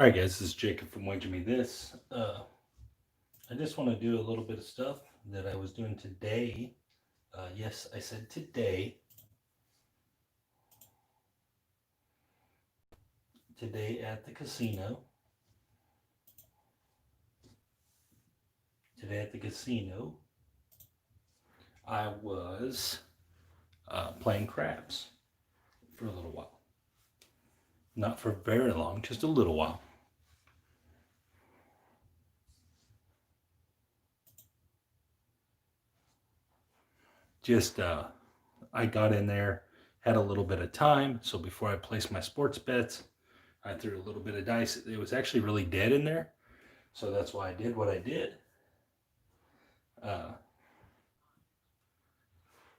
All right, guys, this is Jacob from Why'd You Me This. I just want to do a little bit of stuff that I was doing today. Yes, I said today. Today at the casino. Today at the casino, I was playing craps for a little while. Not for very long, just a little while. I got in there, had a little bit of time, so before I placed my sports bets, I threw a little bit of dice. It was actually really dead in there, so that's why I did what I did.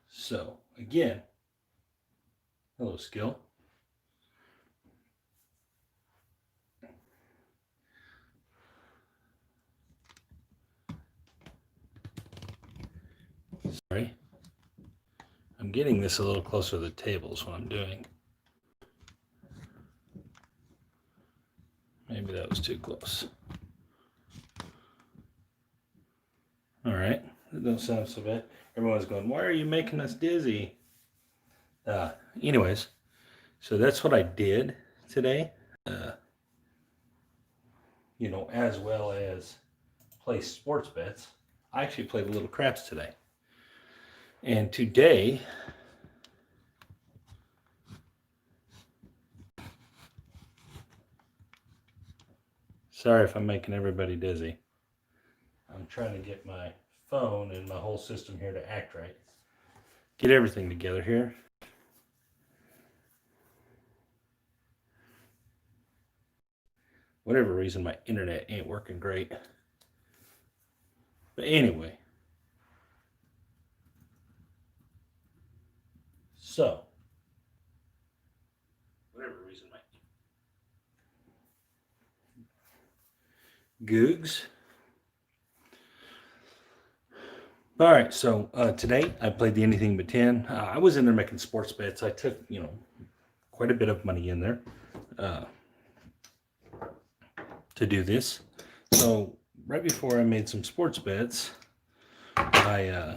So again, hello, Skill. Sorry. I'm getting this a little closer to the table is what I'm doing. Maybe that was too close. All right, that don't sound so bad. Everyone's going, why are you making us dizzy? Anyways, so that's what I did today. As well as play sports bets. I actually played a little craps today. And today, sorry if I'm making everybody dizzy. I'm trying to get my phone and my whole system here to act right. Get everything together here. Whatever reason, my internet ain't working great. But anyway. So, whatever reason, my Googs. All right, so today I played the anything but 10. I was in there making sports bets. I took, quite a bit of money in there to do this. So right before I made some sports bets, I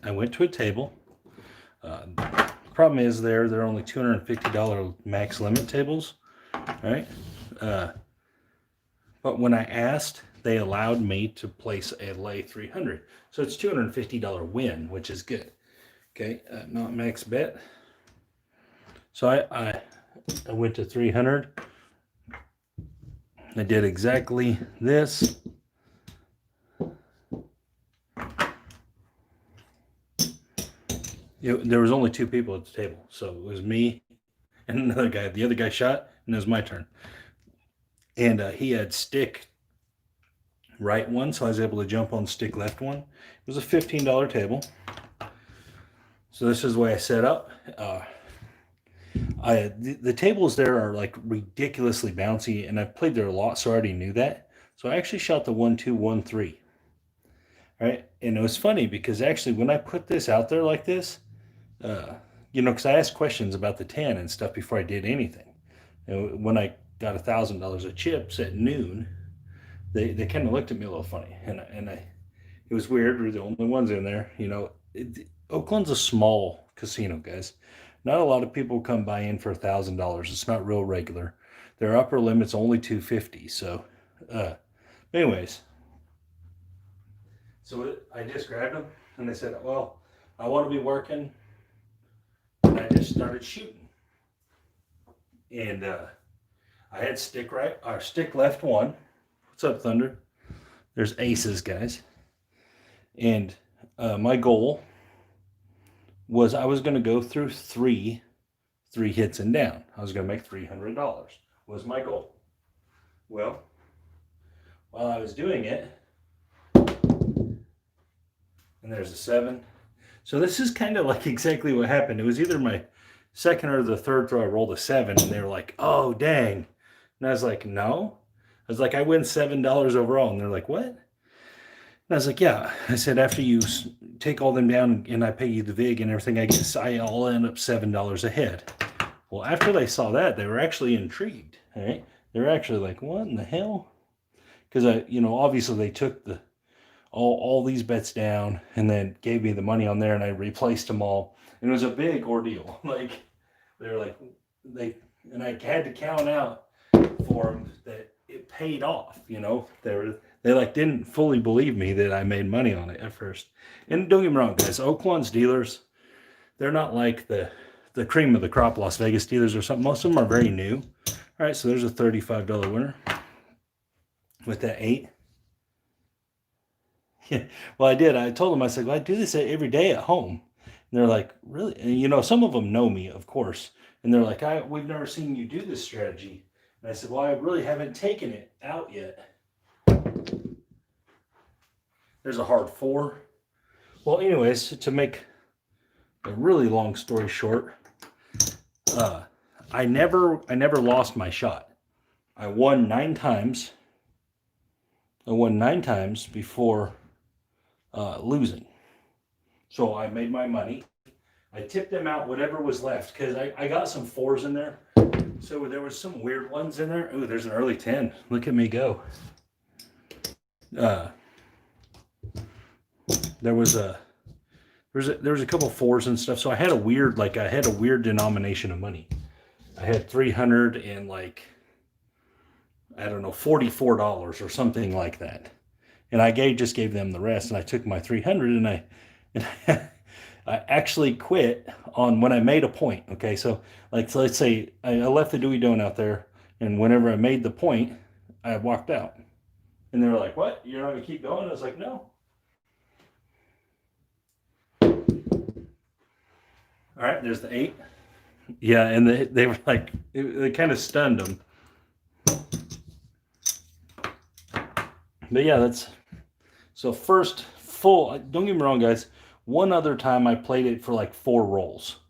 went to a table. The problem is they're only $250 max limit tables, right? But when I asked, they allowed me to place a lay 300. So it's $250 win, which is good. Okay, not max bet. So I went to 300. I did exactly this. There was only two people at the table. So it was me and another guy. The other guy shot, and it was my turn. And he had stick right one, so I was able to jump on stick left one. It was a $15 table. So this is the way I set up. The tables there are like ridiculously bouncy, and I've played there a lot, so I already knew that. So I actually shot the 1, 2, 1, 3. Right? And it was funny because actually when I put this out there like this, because I asked questions about the 10 and stuff before I did anything. When I got $1,000 of chips at noon, they kind of looked at me a little funny, and it was weird. We're the only ones in there. Oakland's a small casino, guys. Not a lot of people come by in for $1,000. It's not real regular. Their upper limit's only $250. So, anyways, so I just grabbed them and they said, "Well, I want to be working," and I just started shooting. And I had stick left one. What's up, Thunder? There's aces, guys. And my goal was I was going to go through three hits and down. I was going to make $300 was my goal. Well, while I was doing it, and there's a 7. So this is kind of like exactly what happened. It was either my second or the third throw I rolled a 7, and they were like, "Oh, dang." And I was like, "No." I was like, "I win $7 overall." And they're like, "What?" And I was like, "Yeah." I said, "After you take all them down and I pay you the VIG and everything, I'll end up $7 ahead." Well, after they saw that, they were actually intrigued. All right. They're actually like, what in the hell? Because obviously they took all these bets down and then gave me the money on there, and I replaced them all. And it was a big ordeal. Like they were like and I had to count out for them that it paid off. They like didn't fully believe me that I made money on it at first. And don't get me wrong, guys, Oaklawn's dealers, they're not like the cream of the crop Las Vegas dealers or something. Most of them are very new. All right, so there's a $35 winner with that 8. Yeah, well, I did. I told them, I said, well, I do this every day at home. And they're like, really? And, some of them know me, of course. And they're like, we've never seen you do this strategy. And I said, well, I really haven't taken it out yet. There's a hard 4. Well, anyways, to make a really long story short, I never lost my shot. I won 9 times. I won 9 times before losing. So I made my money. I tipped them out whatever was left because I got some 4s in there. So there was some weird ones in there. Ooh, there's an early 10. Look at me go. There was a couple 4s and stuff. So I had a weird denomination of money. I had 300 and like, I don't know, $44 or something like that. And I just gave them the rest, and I took my 300 and I actually quit on when I made a point. Okay, so let's say I left the Dewey Doan out there, and whenever I made the point, I walked out. And they were like, "What? You're not gonna keep going?" I was like, "No." All right, there's the 8. Yeah, and they were like, it kind of stunned them. But yeah, that's so first full. Don't get me wrong, guys. One other time I played it for like 4 rolls.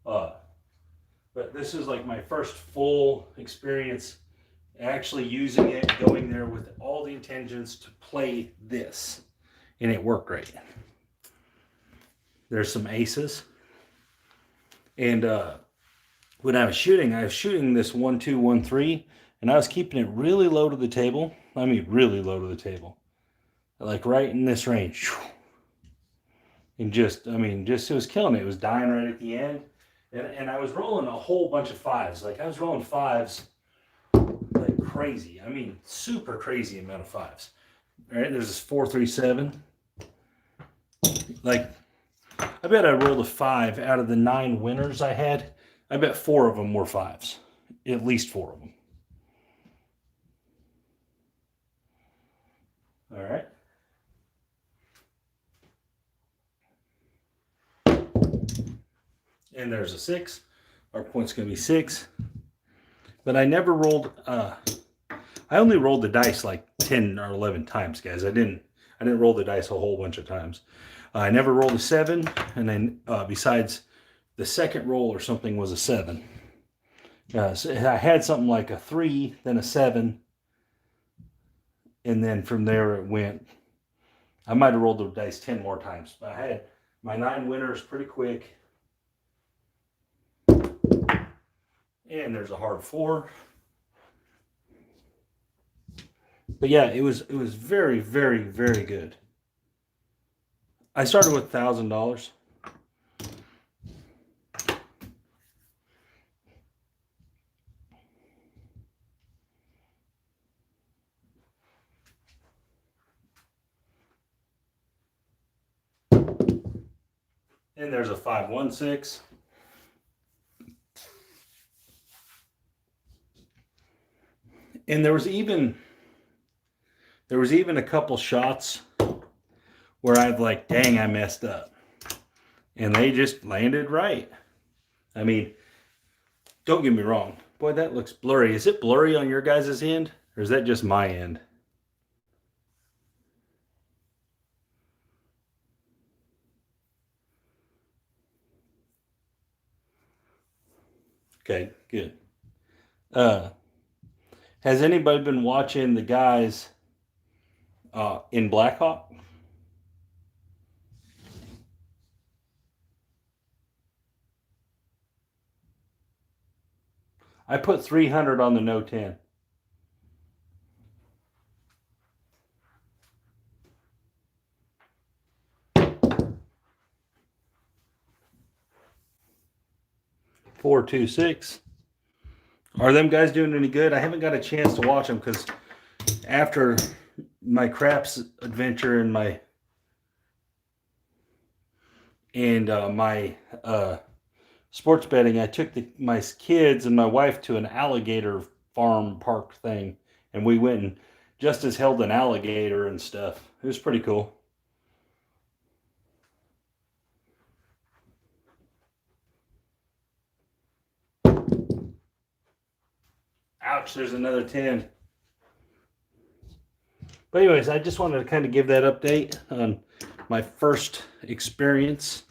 But this is like my first full experience actually using it, going there with all the intentions to play this. And it worked great. There's some aces. And when I was shooting this 1, 2, 1, 3, and I was keeping it really low to the table. I mean, really low to the table. Like right in this range. And it was killing it. It was dying right at the end. And I was rolling a whole bunch of 5s. Like I was rolling 5s like crazy. I mean, super crazy amount of 5s. All right, there's this 4, 3, 7. Like, I bet I rolled a 5 out of the 9 winners I had. I bet 4 of them were 5s. At least 4 of them. All right. And there's a 6. Our point's going to be 6. But I never rolled, I only rolled the dice like 10 or 11 times, guys. I didn't roll the dice a whole bunch of times. I never rolled a 7, and then besides the second roll or something was a 7. So I had something like a 3, then a 7, and then from there it went. I might have rolled the dice 10 more times, but I had my 9 winners pretty quick. And there's a hard 4. But yeah, it was very, very, very good. I started with $1,000. And there's a 5, 1, 6. And there was even a couple shots where I'd like, dang, I messed up. And they just landed right. I mean, don't get me wrong. Boy, that looks blurry. Is it blurry on your guys' end? Or is that just my end? Okay, good. Has anybody been watching the guys in Blackhawk? I put 300 on the no 10. 426. Are them guys doing any good? I haven't got a chance to watch them because after my craps adventure and my sports betting, I took my kids and my wife to an alligator farm park thing, and we went and Justice held an alligator and stuff. It was pretty cool. Ouch, there's another 10. But anyways, I just wanted to kind of give that update on my first experience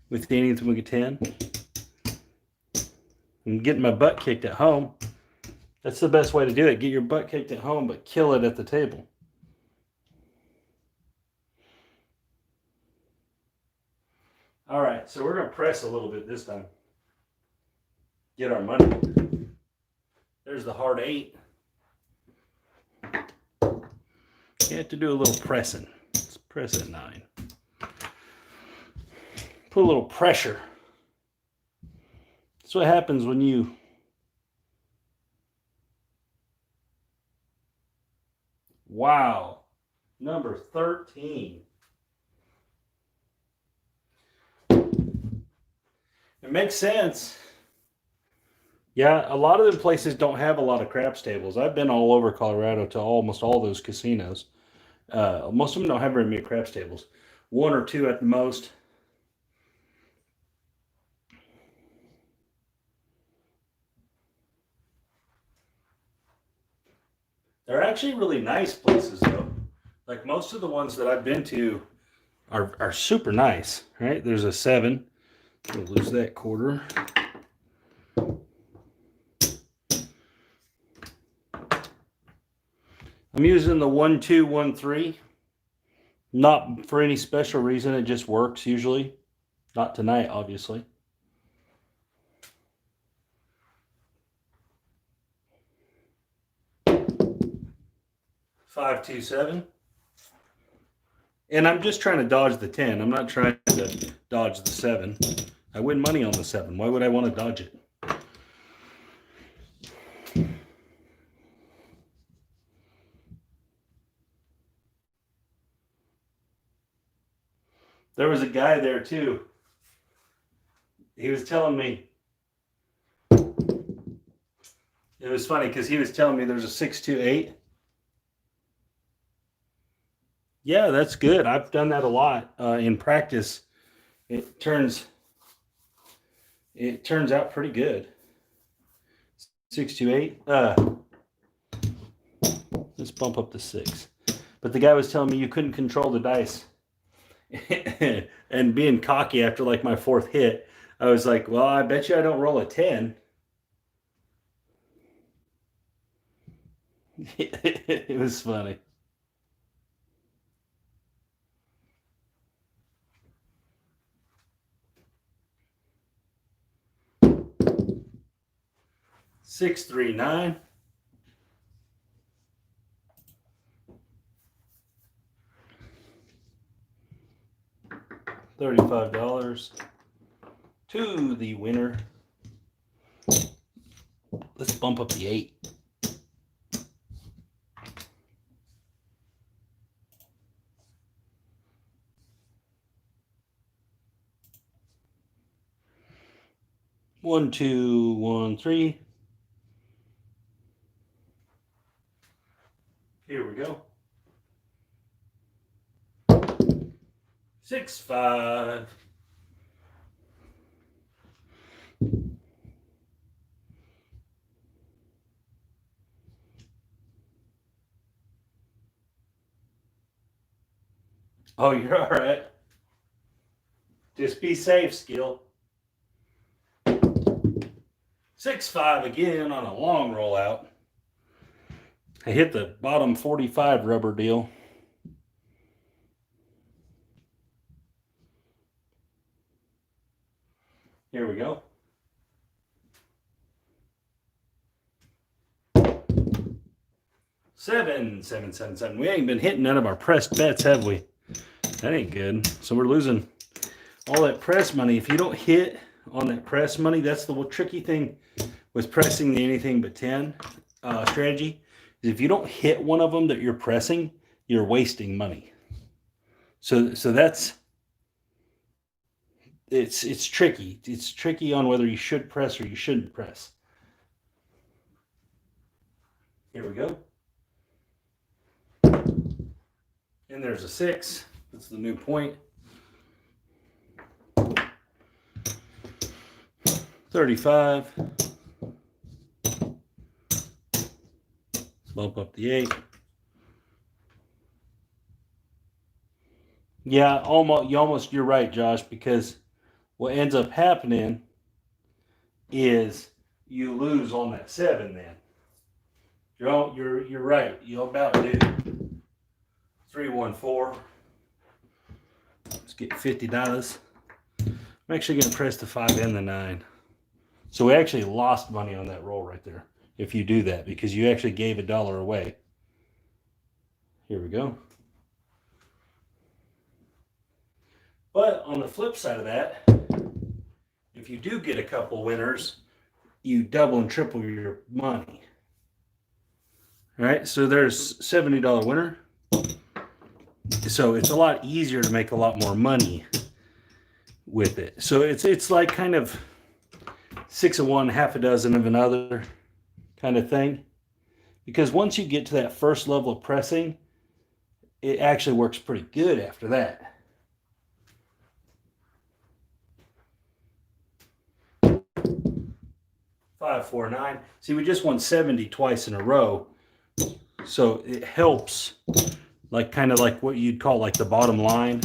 with the anything with a 10. And getting my butt kicked at home. That's the best way to do it. Get your butt kicked at home, but kill it at the table. All right, so we're going to press a little bit this time. Get our money. There's the hard 8. You have to do a little pressing. Let's press at 9. Put a little pressure. That's what happens when you wow. Number 13. It makes sense. Yeah, a lot of the places don't have a lot of craps tables. I've been all over Colorado to almost all those casinos. Most of them don't have very many craps tables. 1 or 2 at the most. They're actually really nice places, though. Like most of the ones that I've been to are super nice, right? There's a 7. We'll lose that quarter. I'm using the 1213. Not for any special reason. It just works usually. Not tonight, obviously. Five, 2, 7. And I'm just trying to dodge the 10. I'm not trying to dodge the 7. I win money on the 7. Why would I want to dodge it? There was a guy there too. He was telling me, it was funny because he was telling me there's a 628. Yeah, that's good. I've done that a lot in practice. It turns out pretty good. 628. Let's bump up to 6. But the guy was telling me you couldn't control the dice. And being cocky after like my 4th hit, I was like, well, I bet you I don't roll a 10. It was funny. Six, 3, 9. $35 to the winner. Let's bump up the 8. One, 2, 1, 3. Here we go. 6, 5. Oh, you're all right. Just be safe, Skill. 6, 5 again on a long rollout. I hit the bottom 45 rubber deal. Here we go. 7, 7, 7, 7. We ain't been hitting none of our pressed bets, have we? That ain't good. So we're losing all that press money. If you don't hit on that press money. That's the tricky thing with pressing the anything but 10 strategy. Is if you don't hit one of them that you're pressing, you're wasting money. So that's it's tricky. It's tricky on whether you should press or you shouldn't press. Here we go. And there's a 6. That's the new point. 35. Let's bump up the 8. Yeah, you're right, Josh, because what ends up happening is you lose on that 7 then. You're right. You'll about do 314. Let's get $50. I'm actually going to press the 5 and the 9. So we actually lost money on that roll right there if you do that, because you actually gave $1 away. Here we go. But on the flip side of that, if you do get a couple winners, you double and triple your money. All right, so there's $70 winner. So it's a lot easier to make a lot more money with it. So it's like kind of 6 of one, half a dozen of another kind of thing. Because once you get to that first level of pressing, it actually works pretty good after that. Five, 4, 9. See, we just won 70 twice in a row. So it helps, like kind of like what you'd call like the bottom line.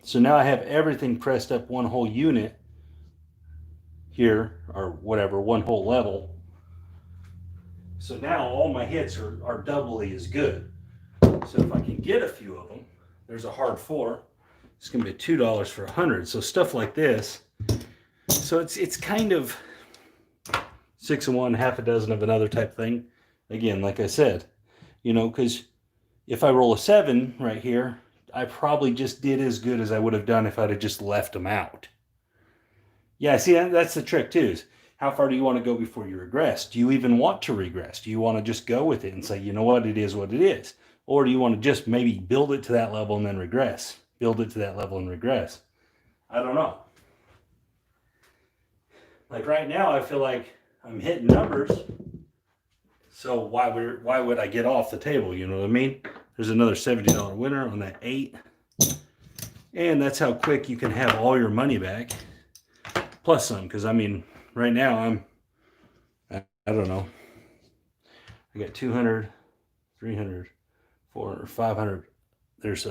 So now I have everything pressed up one whole unit here, or whatever, one whole level. So now all my hits are doubly as good. So if I can get a few of them, there's a hard 4. It's going to be $2 for 100. So stuff like this. So it's kind of 6 of one, half a dozen of another type thing. Again, like I said, you know, because if I roll a 7 right here, I probably just did as good as I would have done if I'd have just left them out. Yeah, see, that's the trick too, is how far do you want to go before you regress? Do you even want to regress? Do you want to just go with it and say, you know what, it is what it is? Or do you want to just maybe build it to that level and then regress? Build it to that level and regress? I don't know. Like right now, I feel like I'm hitting numbers. So why would I get off the table? You know what I mean? There's another $70 winner on that 8. And that's how quick you can have all your money back. Plus some, because I mean, right now I don't know. I got 200, 300, 400, 500. There's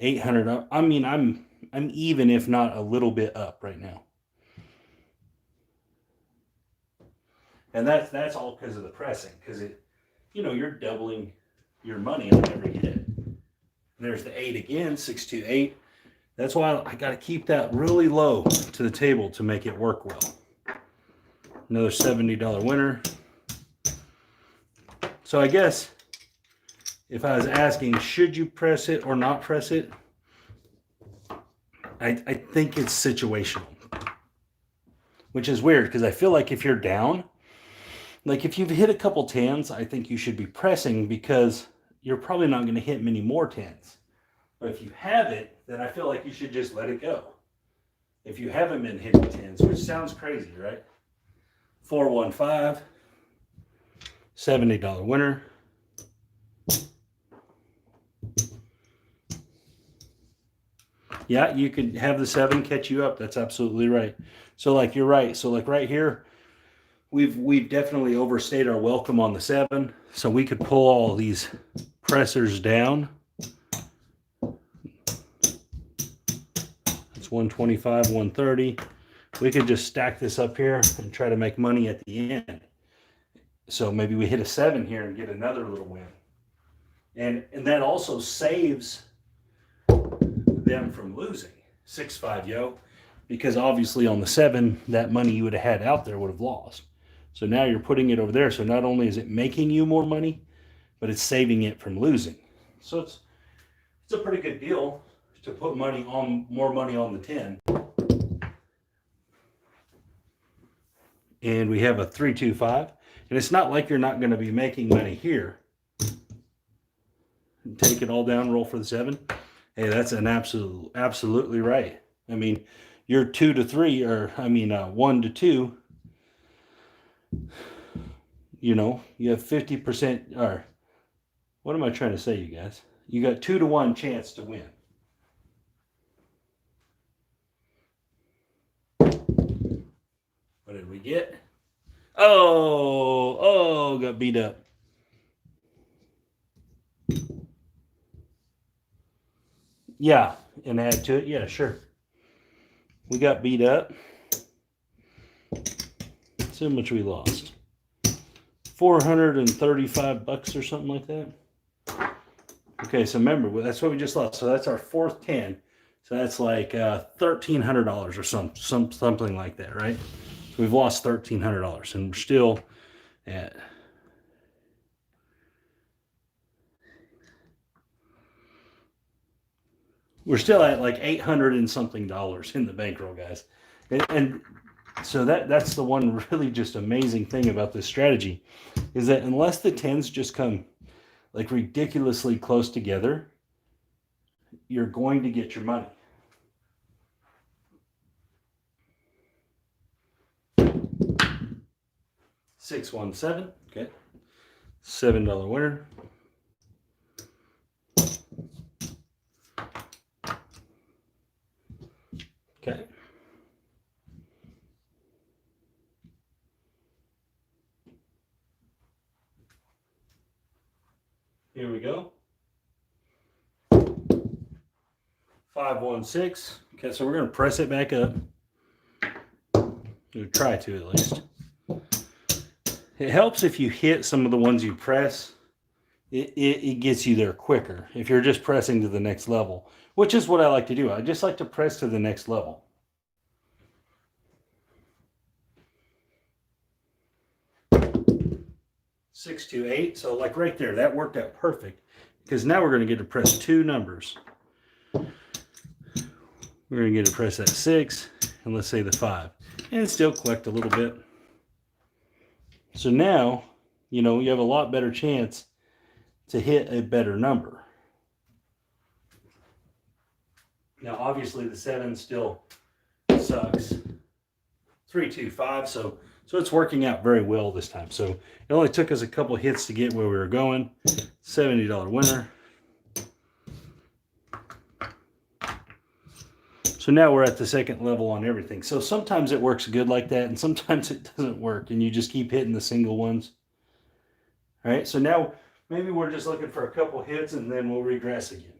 800. I mean, I'm even, if not a little bit up right now. And that's all because of the pressing, because it, you know, you're doubling your money on every hit. And there's the 8 again, 6, 2, 8. That's why I got to keep that really low to the table to make it work well. Another $70 winner. So I guess if I was asking, should you press it or not press it? I think it's situational. Which is weird, because I feel like if you're down, like if you've hit a couple 10s, I think you should be pressing, because you're probably not going to hit many more 10s. But if you have it, then I feel like you should just let it go. If you haven't been hitting 10s, which sounds crazy, right? 415, $70 winner. Yeah, you could have the 7 catch you up. That's absolutely right. So like you're right. So like right here, we've definitely overstayed our welcome on the 7. So we could pull all these pressers down. It's 125, 130. We could just stack this up here and try to make money at the end. So maybe we hit a 7 here and get another little win. And that also saves them from losing 6-5, yo, because obviously on the 7, that money you would have had out there would have lost. So now you're putting it over there. So not only is it making you more money, but it's saving it from losing. So it's it's a pretty good deal to put more money on the 10. And we have a 325, and it's not like you're not going to be making money here. Take it all down, roll for the 7. Hey, that's an absolutely right. I mean, you're 2 to 3, or 1 to 2. You know, you have 50%, or what am I trying to say, you guys? You got 2 to 1 chance to win. What did we get? Oh, got beat up. Yeah, and add to it. Yeah, sure. We got beat up. See how much we lost. $435 or something like that. Okay, so remember, that's what we just lost. So that's our fourth 10. So that's like $1,300 or something like that, right? So we've lost $1,300, and we're still at like $800 and something in the bankroll, guys. And so that's the one really just amazing thing about this strategy, is that unless the 10s just come like ridiculously close together, you're going to get your money. $617, okay. $7 winner. Okay. Here we go. 516. Okay, so we're going to press it back up. We'll try to at least. It helps if you hit some of the ones you press. It gets you there quicker if you're just pressing to the next level, which is what I like to do. I just like to press to the next level. $628. So like right there, that worked out perfect, because now we're going to get to press 2 numbers. We're going to get to press that 6, and let's say the 5, and still collect a little bit. So now, you know, you have a lot better chance to hit a better number. Now, obviously, the 7 still sucks. 325, so it's working out very well this time. So it only took us a couple hits to get where we were going. $70 winner. So now we're at the second level on everything. So sometimes it works good like that, and sometimes it doesn't work, and you just keep hitting the single ones. All right, so now maybe we're just looking for a couple hits, and then we'll regress again.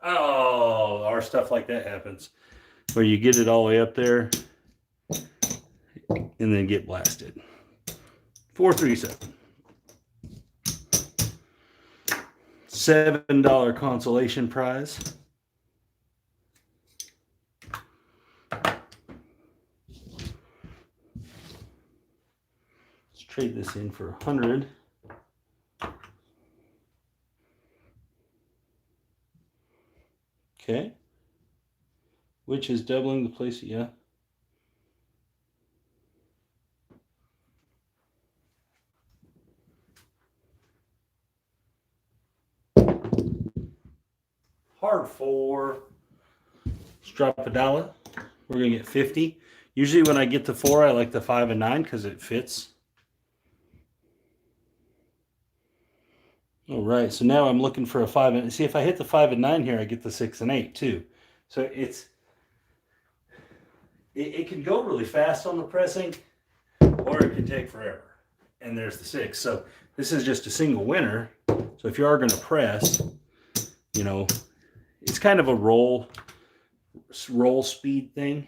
Oh, our stuff like that happens, where you get it all the way up there and then get blasted. 437. $7 consolation prize. Let's trade this in for 100. Okay. Which is doubling the place, yeah. Hard 4. Let's drop $1. We're going to get 50. Usually when I get the 4, I like the 5 and 9 because it fits. All right, so now I'm looking for a 5. And see, if I hit the 5 and 9 here, I get the 6 and 8 too. So it can go really fast on the pressing, or it can take forever. And there's the 6. So this is just a single winner. So if you are going to press, you know, it's kind of a roll speed thing.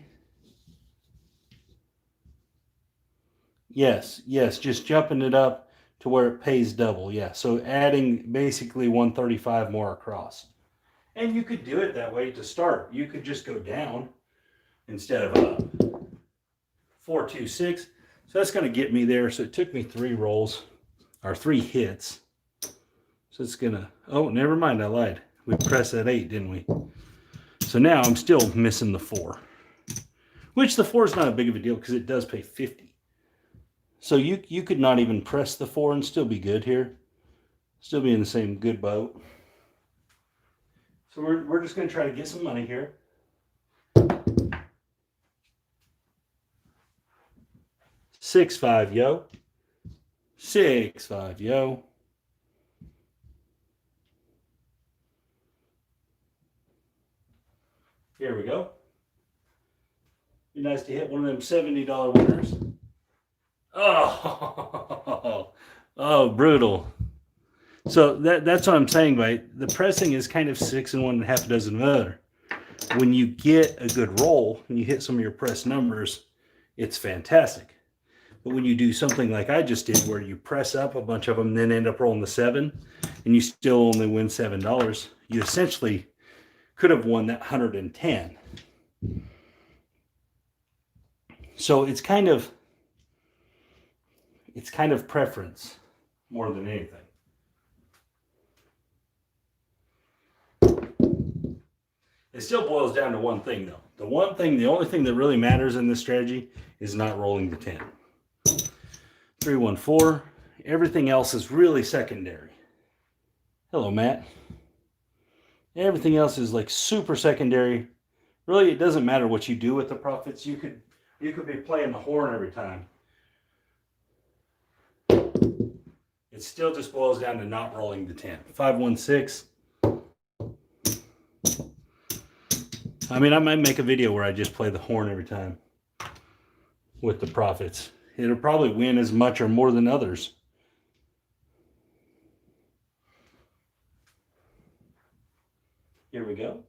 Yes, just jumping it up to where it pays double. Yeah, so adding basically 135 more across. And you could do it that way to start. You could just go down instead of up. 426. So that's going to get me there. So it took me 3 rolls, or 3 hits. So it's gonna, oh, never mind, I lied. We pressed that 8, didn't we? So now I'm still missing the 4. Which the 4 is not a big of a deal because it does pay 50. So you could not even press the 4 and still be good here. Still be in the same good boat. So we're just going to try to get some money here. Six, 5, yo. 6, 5, yo. Here we go. Be nice to hit one of them $70 winners. Oh, oh, brutal. So that's what I'm saying, right? The pressing is kind of 6 and 1 1/2 dozen of other. When you get a good roll and you hit some of your press numbers, it's fantastic. But when you do something like I just did, where you press up a bunch of them, then end up rolling the 7, and you still only win $7, you essentially could have won that 110. So it's kind of preference more than anything. It still boils down to one thing, though. The only thing that really matters in this strategy is not rolling the 10. 3, 1, 4. Everything else is really secondary. Hello, Matt. Everything else is like super secondary. Really, it doesn't matter what you do with the profits. You could be playing the horn every time. It still just boils down to not rolling the 10. 5, 1, 6. I mean, I might make a video where I just play the horn every time with the profits. It'll probably win as much or more than others. Here we go.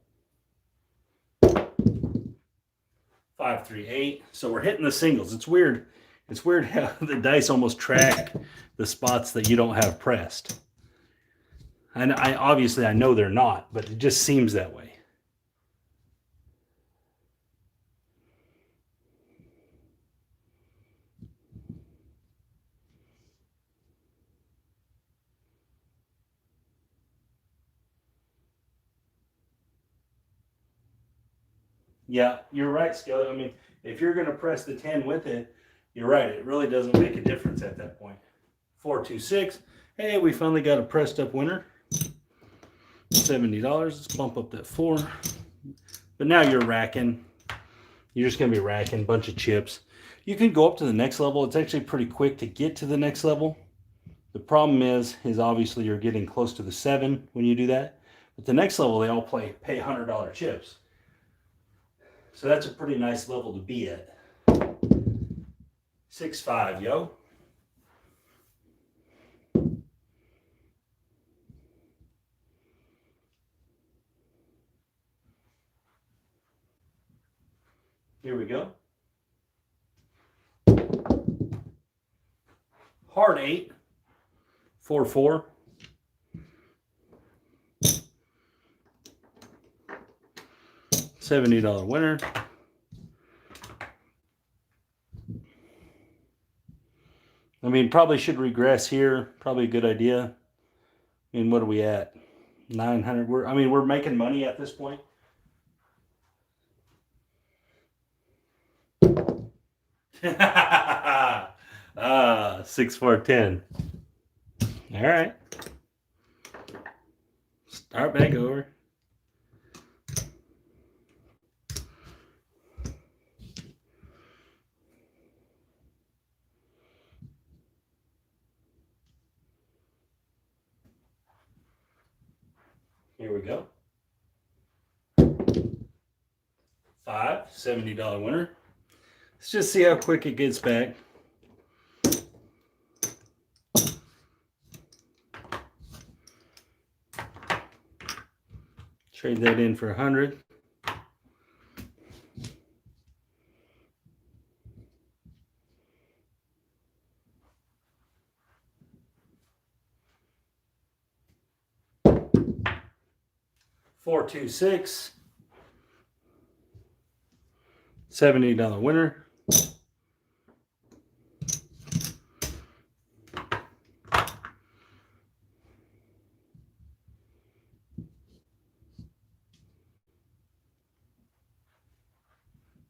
5, 3, 8. So we're hitting the singles. It's weird. It's weird how the dice almost track the spots that you don't have pressed. And obviously I know they're not, but it just seems that way. Yeah, you're right, Skelly. I mean, if you're going to press the 10 with it, you're right. It really doesn't make a difference at that point. 4, 2, 6. Hey, we finally got a pressed up winner. $70. Let's bump up that 4. But now you're racking. You're just going to be racking a bunch of chips. You can go up to the next level. It's actually pretty quick to get to the next level. The problem is obviously you're getting close to the 7 when you do that. But the next level, they all pay $100 chips. So that's a pretty nice level to be at. 6, 5, yo. Here we go. Hard 8. 4, 4. $70 winner. I mean, probably should regress here. Probably a good idea. I mean, what are we at? 900. We're making money at this point. Ah, 6, 4, 10. All right. Start back over. Here we go. 5, $70 winner. Let's just see how quick it gets back. Trade that in for 100. Four, 2, 6. $70 winner.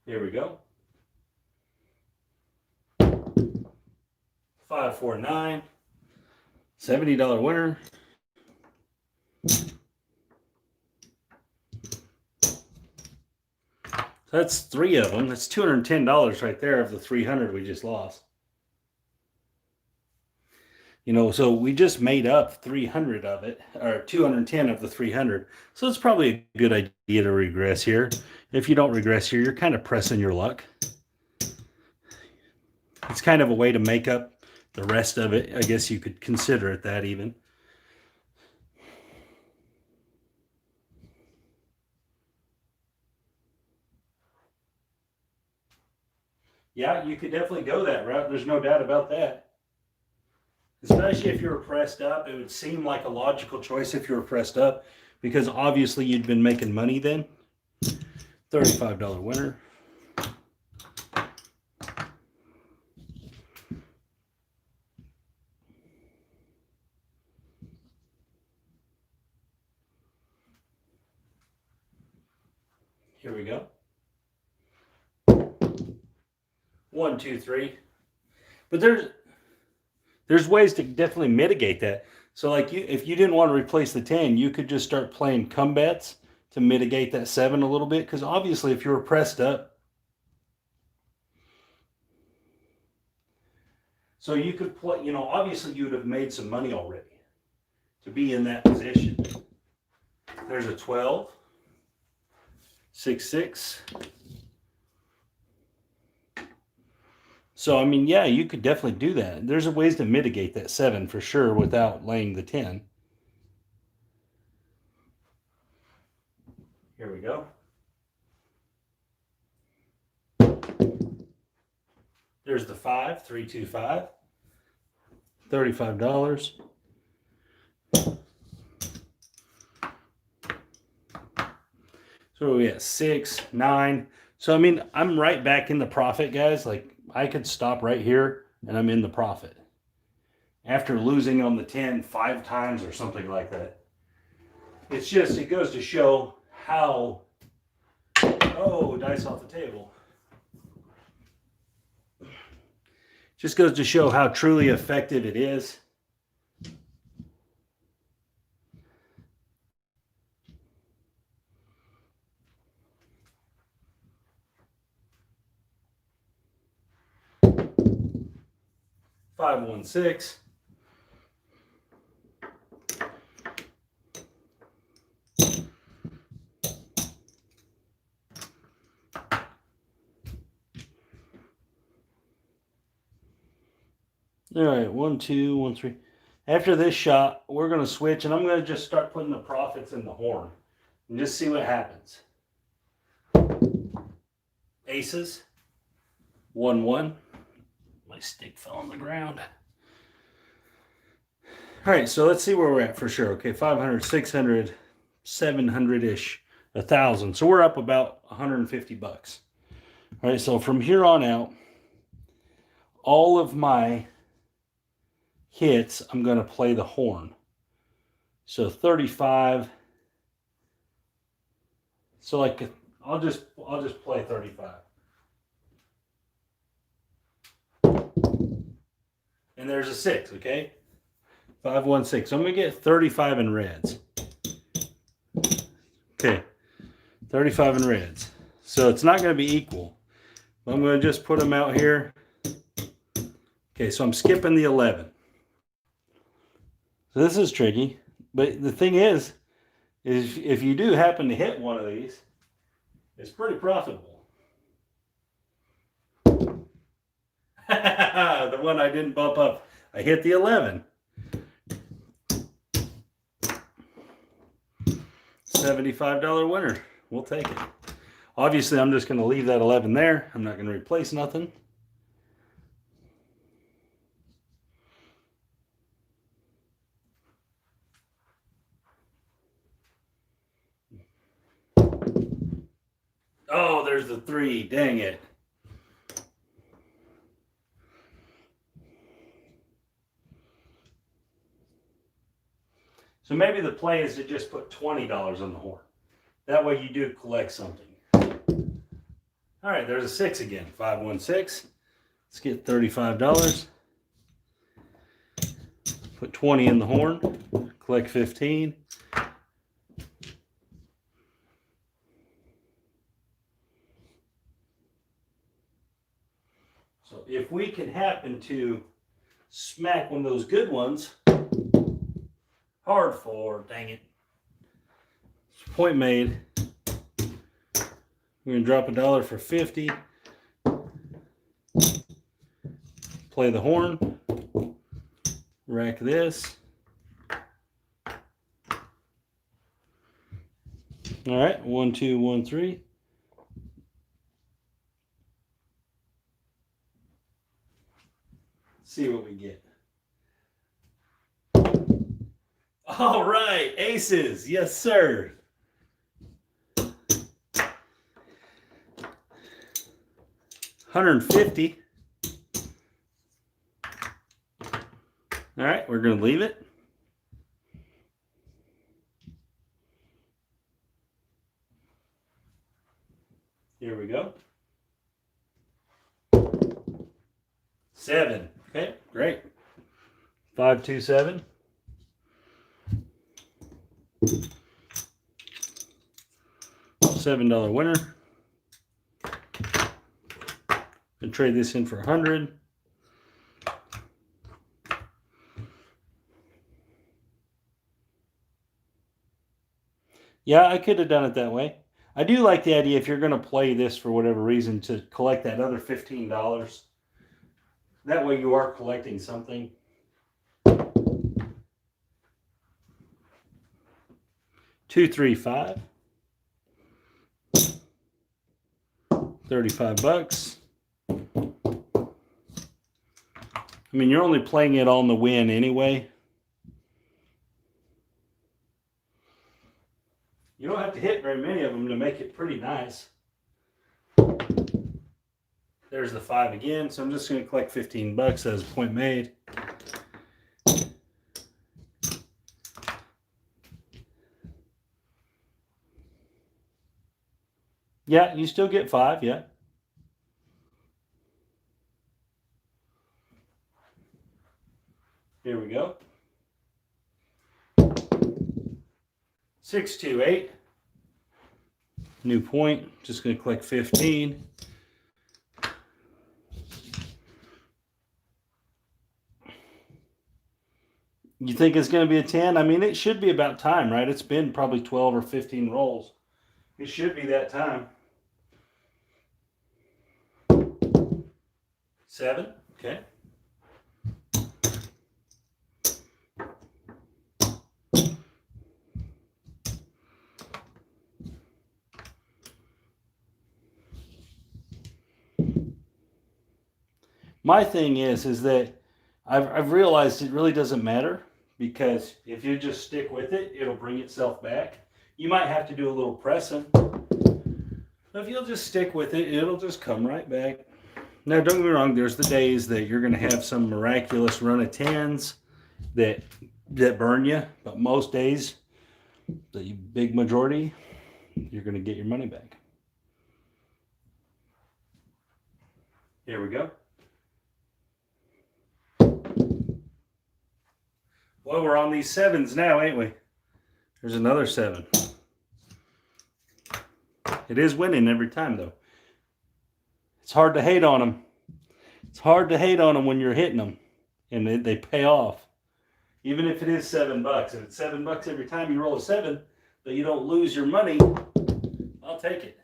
Here we go. 549. $70 winner. So that's 3 of them. That's $210 right there of the 300 we just lost. You know, so we just made up 300 of it, or 210 of the 300. So it's probably a good idea to regress here. If you don't regress here, you're kind of pressing your luck. It's kind of a way to make up the rest of it. I guess you could consider it that even. Yeah, you could definitely go that route. There's no doubt about that. Especially if you were pressed up, it would seem like a logical choice if you were pressed up, because obviously you'd been making money then. $35 winner. Here we go. 1, 2, 3. But there's ways to definitely mitigate that. So like if you didn't want to replace the 10, you could just start playing come bets to mitigate that 7 a little bit. Because obviously if you were pressed up, so you could play, you know, obviously you would have made some money already to be in that position. There's a 12, 6, 6. So, I mean, yeah, you could definitely do that. There's ways to mitigate that 7 for sure without laying the 10. Here we go. There's the 5, 3, 2, 5. $35. So we got 6, 9. So, I mean, I'm right back in the profit, guys. Like, I could stop right here and I'm in the profit after losing on the 10 5 times or something like that. It's just, it goes to show how, oh, dice off the table. Just goes to show how truly effective it is. Five, 1, 6. All right, 1, 2, 1, 3. After this shot, we're going to switch, and I'm going to just start putting the profits in the horn and just see what happens. Aces. 1, 1. My stick fell on the ground. All right, so let's see where we're at for sure. Okay, 500, 600, 700-ish, 1,000. So we're up about 150 bucks. All right, so from here on out, all of my hits, I'm going to play the horn. So 35. So like I'll just play 35. And there's a 6, okay? 5, 1, 6. So I'm going to get 35 in reds. Okay. 35 in reds. So it's not going to be equal. I'm going to just put them out here. Okay, so I'm skipping the 11. So this is tricky. But the thing is if you do happen to hit one of these, it's pretty profitable. The one I didn't bump up. I hit the 11. $75 winner. We'll take it. Obviously, I'm just going to leave that 11 there. I'm not going to replace nothing. Oh, there's the 3. Dang it. So maybe the play is to just put $20 on the horn. That way you do collect something. All right, there's a 6 again. 516. Let's get $35. Put 20 in the horn. Collect 15. So if we can happen to smack one of those good ones, hard 4, dang it. Point made. We're gonna drop $1 for 50. Play the horn. Rack this. All right, 1, 2, 1, 3. See what we get. All right, aces. Yes, sir. $150. All right, we're going to leave it. Here we go. 7. Okay, great. 527. $7 winner. And trade this in for 100. Yeah, I could have done it that way. I do like the idea, if you're going to play this for whatever reason, to collect that other $15. That way you are collecting something. 2, 3, 5. $35. I mean, you're only playing it on the win anyway. You don't have to hit very many of them to make it pretty nice. There's the 5 again, so I'm just going to collect $15 as a point made. Yeah, you still get 5, yeah. Here we go. 6, 2, 8. New point. Just going to collect 15. You think it's going to be a 10? I mean, it should be about time, right? It's been probably 12 or 15 rolls. It should be that time. 7. Okay. My thing is that I've realized it really doesn't matter, because if you just stick with it, it'll bring itself back. You might have to do a little pressing. But if you'll just stick with it, it'll just come right back. Now, don't get me wrong, there's the days that you're going to have some miraculous run of 10s that burn you, but most days, the big majority, you're going to get your money back. Here we go. Well, we're on these 7s now, ain't we? There's another 7. It is winning every time, though. It's hard to hate on them. It's hard to hate on them when you're hitting them, and they pay off. Even if it is $7. If it's $7 every time you roll a 7, but you don't lose your money, I'll take it.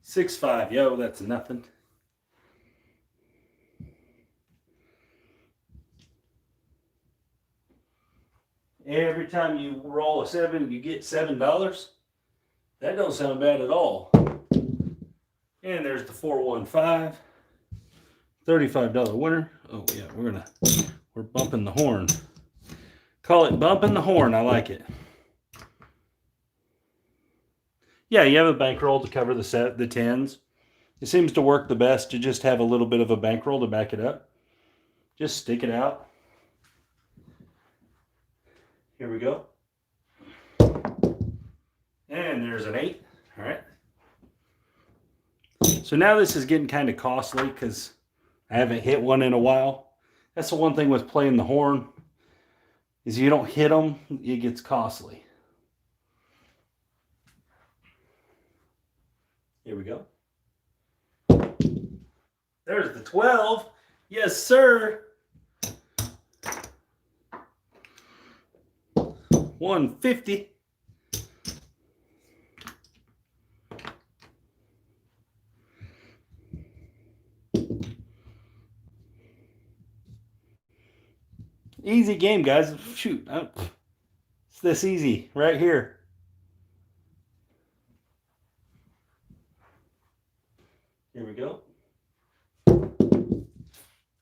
6, 5. Yo, that's nothing. Every time you roll a 7, you get $7. That don't sound bad at all. And there's the 415. $35 winner. Oh yeah, we're bumping the horn. Call it bumping the horn. I like it. Yeah, you have a bankroll to cover the 10s. It seems to work the best to just have a little bit of a bankroll to back it up. Just stick it out. Here we go. And there's an 8. All right. So So now this is getting kind of costly because I haven't hit one in a while. That's the one thing with playing the horn, is you don't hit them, it gets costly. Here we go. There's the 12. Yes, sir. 150. Easy game, guys. Shoot. It's this easy right here. Here we go.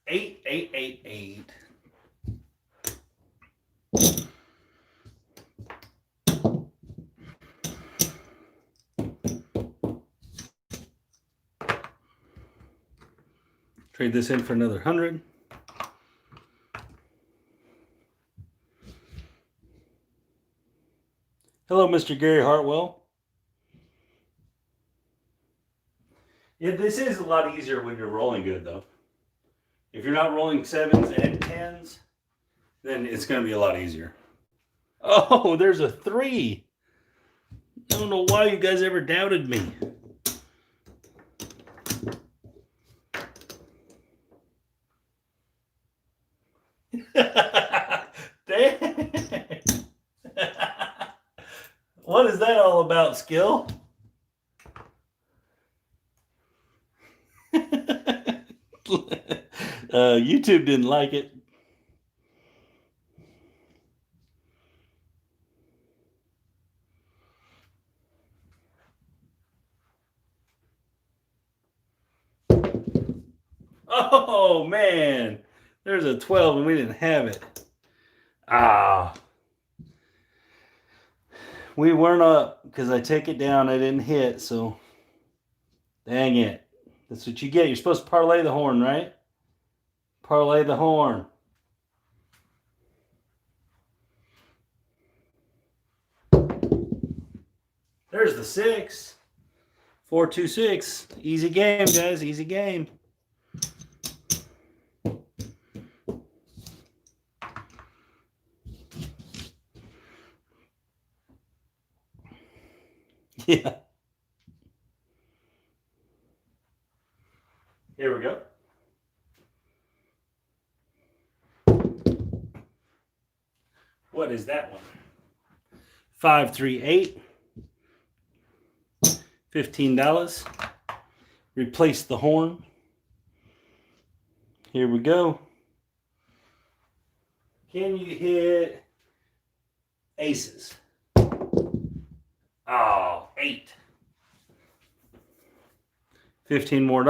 8, 8, 8, 8. Trade this in for another 100. Hello, Mr. Gary Hartwell. Yeah, this is a lot easier when you're rolling good, though. If you're not rolling 7s and 10s, then it's going to be a lot easier. Oh, there's a 3. I don't know why you guys ever doubted me. Dang. What is that all about, Skill? YouTube didn't like it. Oh, man. There's a 12 and we didn't have it. Ah. We weren't up because I take it down. I didn't hit, so dang it. That's what you get. You're supposed to parlay the horn, right? Parlay the horn. There's the 6. 426. Easy game, guys. Easy game. Yeah. Here we go. What is that one? 538. $15. Replace the horn. Here we go. Can you hit aces? Oh, 8. $15 more.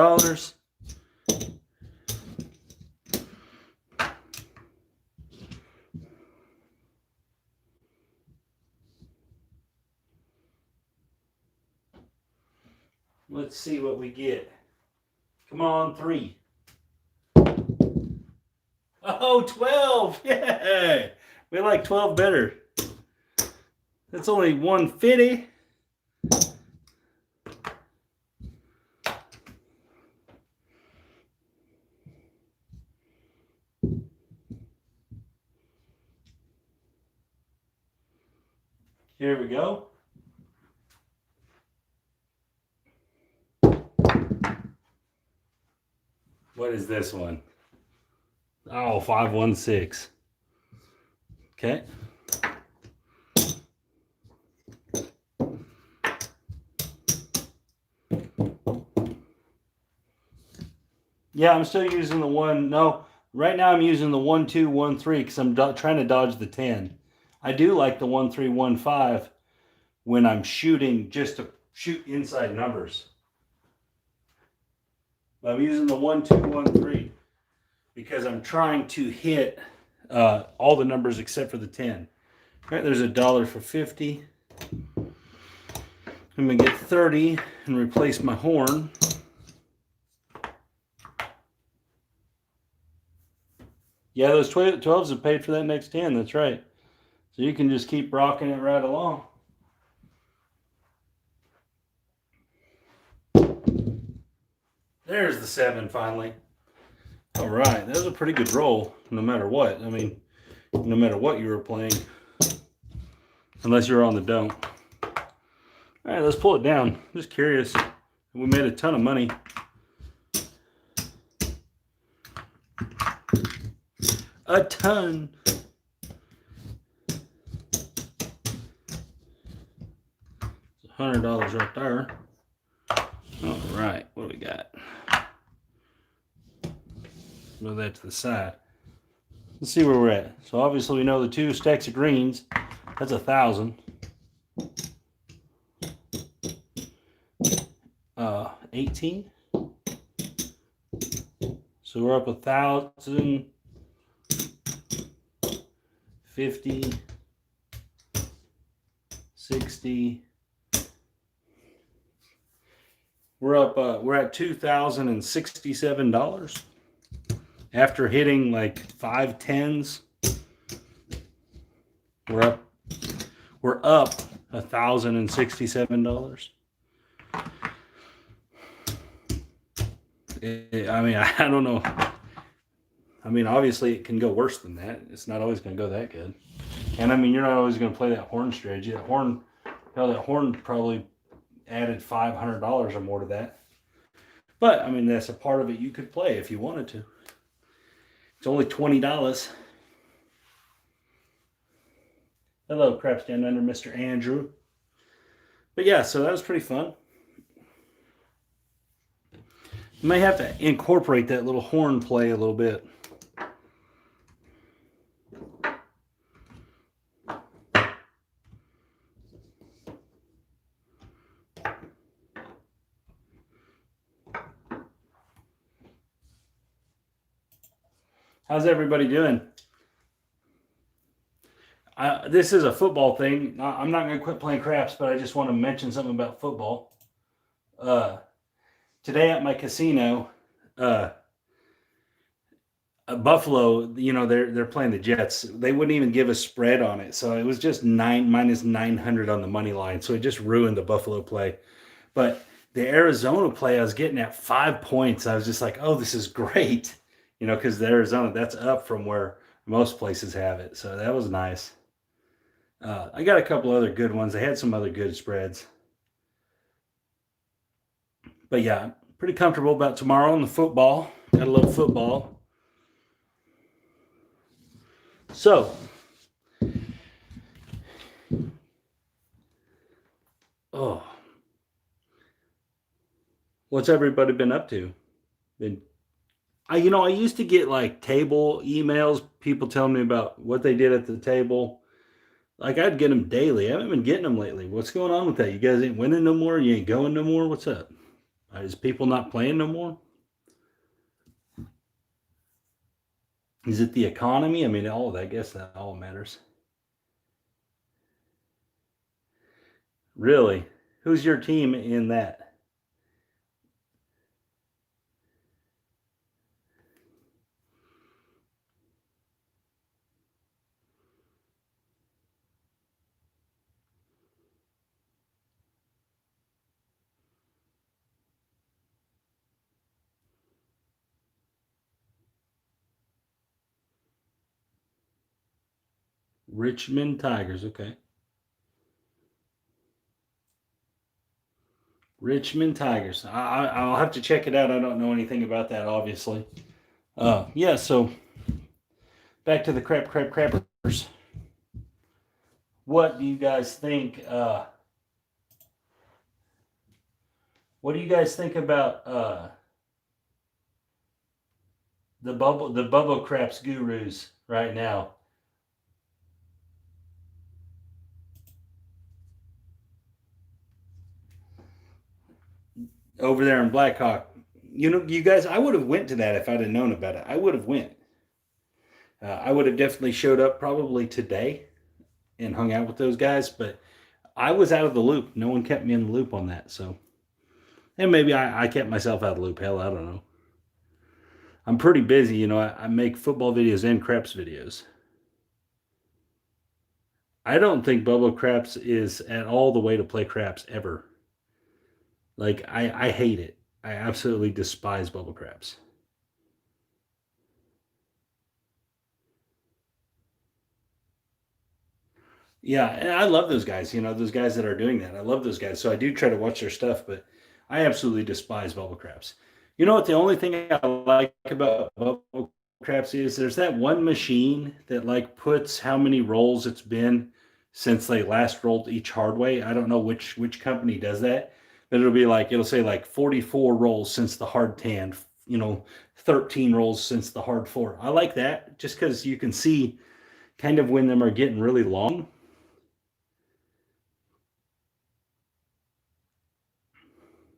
Let's see what we get. Come on, 3. Oh, 12. Yeah. We like 12 better. That's only 150. Here we go. What is this one? Oh, 516. Okay. Yeah, I'm still using the one. No, right now I'm using the 1, 2, 1, 3 because I'm trying to dodge the 10. I do like the 1, 3, 1, 5 when I'm shooting just to shoot inside numbers. But I'm using the 1, 2, 1, 3 because I'm trying to hit all the numbers except for the 10. All right, there's $1 for 50. I'm gonna get 30 and replace my horn. Yeah, those 12s have paid for that next 10. That's right. So you can just keep rocking it right along. There's the 7 finally. All right, that was a pretty good roll, no matter what. I mean, no matter what you were playing, unless you were on the don't. All right, let's pull it down. Just curious. We made a ton of money. A ton. $100 right there. All right, what do we got? Move that to the side. Let's see where we're at. So obviously we know the 2 stacks of greens. That's 1,000. 18. So we're up 1,000, 50, 60. We're up. We're at $2,067 after hitting like 5 tens. We're up. We're up $1,067. I mean, I don't know. I mean, obviously it can go worse than that. It's not always going to go that good. And I mean, you're not always going to play that horn strategy. That horn, that horn probably added $500 or more to that. But I mean, that's a part of it you could play if you wanted to. It's only $20. Hello, Craps Down Under, Mr. Andrew. But yeah, so that was pretty fun. You may have to incorporate that little horn play a little bit. How's everybody doing? This is a football thing. I'm not going to quit playing craps, but I just want to mention something about football. Today at my casino, Buffalo, you know, they're playing the Jets. They wouldn't even give a spread on it, so it was just minus 900 on the money line. So it just ruined the Buffalo play. But the Arizona play, I was getting at 5 points. I was just like, oh, this is great, you know, because the Arizona, that's up from where most places have it. So that was nice. I got a couple other good ones. They had some other good spreads. But yeah, pretty comfortable about tomorrow and the football. Gotta love football. So, what's everybody been up to? I used to get like table emails, people telling me about what they did at the table. Like I'd get them daily. I haven't been getting them lately. What's going on with that? You guys ain't winning no more? You ain't going no more? What's up? Is people not playing no more? Is it the economy? I mean, I guess that all matters. Really? Who's your team in that? Richmond Tigers, okay. Richmond Tigers. I'll have to check it out. I don't know anything about that, obviously. Yeah, so back to the crappers. What do you guys think? What do you guys think about the bubble craps gurus right now? Over there in Blackhawk. You know, you guys, I would have went to that if I'd have known about it. I would have went. I would have definitely showed up probably today and hung out with those guys, but I was out of the loop. No one kept me in the loop on that. So, and maybe I kept myself out of the loop. Hell, I don't know. I'm pretty busy. You know, I make football videos and craps videos. I don't think bubble craps is at all the way to play craps ever. Like, I hate it. I absolutely despise bubble crabs. Yeah, and I love those guys. Those guys that are doing that. I love those guys. So I do try to watch their stuff, but I absolutely despise bubble crabs. You know what? The only thing I like about bubble crabs is there's that one machine that like puts how many rolls it's been since they last rolled each hard way. I don't know which company does that, but it'll say like 44 rolls since the hard tan, 13 rolls since the hard four. I like that just because you can see kind of when them are getting really long.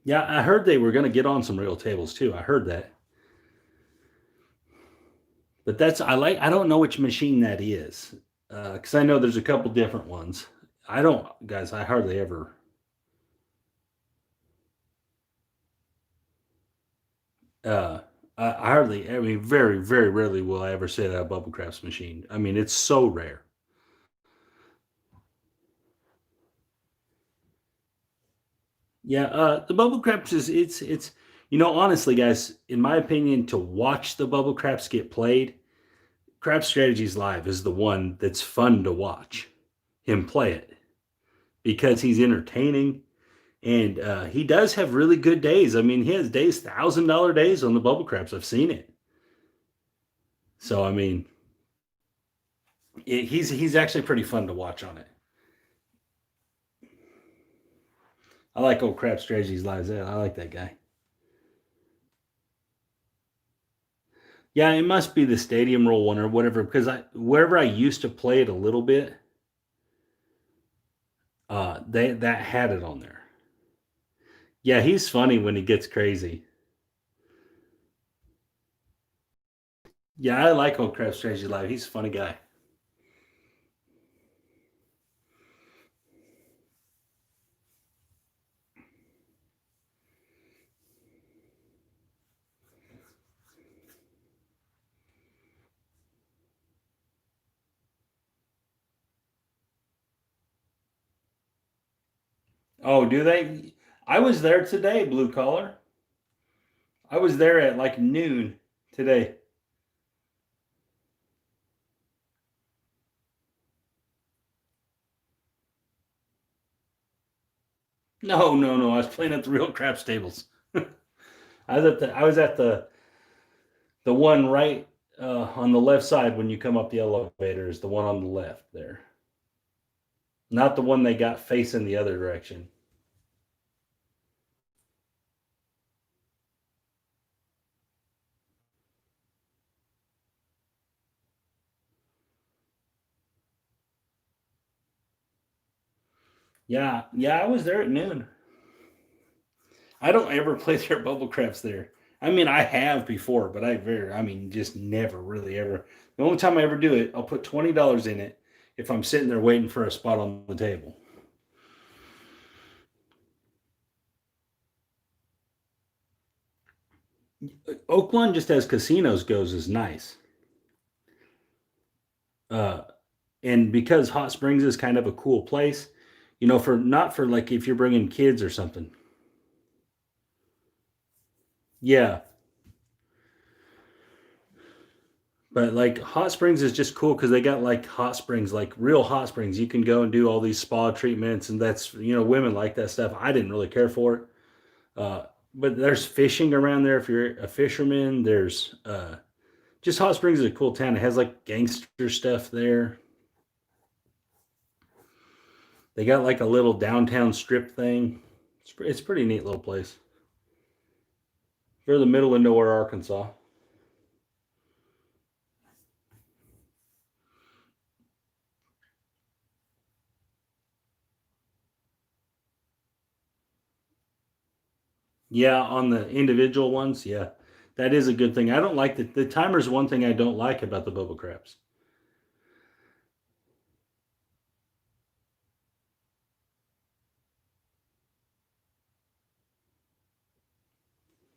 Yeah, I heard they were going to get on some real tables too. I heard that. But I don't know which machine that is. Because I know there's a couple different ones. I don't, guys, I hardly ever. Uh, I hardly, I mean, very, very rarely will I ever say that a bubble crafts machine. I mean, it's so rare. Yeah, the bubble craps honestly, guys, in my opinion, to watch the bubble craps get played, Crap Strategies Live is the one that's fun to watch him play it because he's entertaining and he does have really good days. I mean, he has days, $1,000 days on the bubble craps. I've seen it. So I mean, he's actually pretty fun to watch on it. I like old Crap Strategies Live. I like that guy. Yeah, it must be the Stadium Roll one or whatever because I wherever I used to play it a little bit, they that had it on there. Yeah, he's funny when he gets crazy. Yeah, I like old Crab Strategy Live. He's a funny guy. Oh, do they? I was there today, blue collar. I was there at like noon today. No, no, no. I was playing at the real craps tables. I was at the one right on the left side when you come up the elevator is the one on the left there. Not the one they got facing the other direction. Yeah, yeah, I was there at noon. I don't ever play their bubble craps there. I mean, I have before, but I mean, just never really ever. The only time I ever do it, I'll put $20 in it if I'm sitting there waiting for a spot on the table. Oakland, just as casinos goes, is nice. Uh, and because Hot Springs is kind of a cool place, for not for like if you're bringing kids or something. Yeah, but like Hot Springs is just cool because they got like hot springs, like real hot springs. You can go and do all these spa treatments, and that's women like that stuff. I didn't really care for it, but there's fishing around there if you're a fisherman. There's just Hot Springs is a cool town. It has like gangster stuff there. They got like a little downtown strip thing. It's a pretty neat little place. We're in the middle of nowhere, Arkansas. Yeah, on the individual ones, yeah, that is a good thing. I don't like the timer's one thing I don't like about the bubble craps.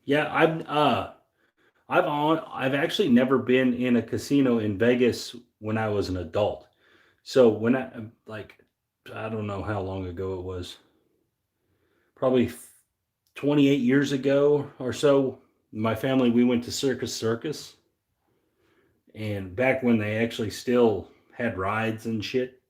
Yeah, I've actually never been in a casino in Vegas when I was an adult. So when I don't know how long ago it was. Probably 28 years ago or so, my family, we went to Circus, and back when they actually still had rides and shit.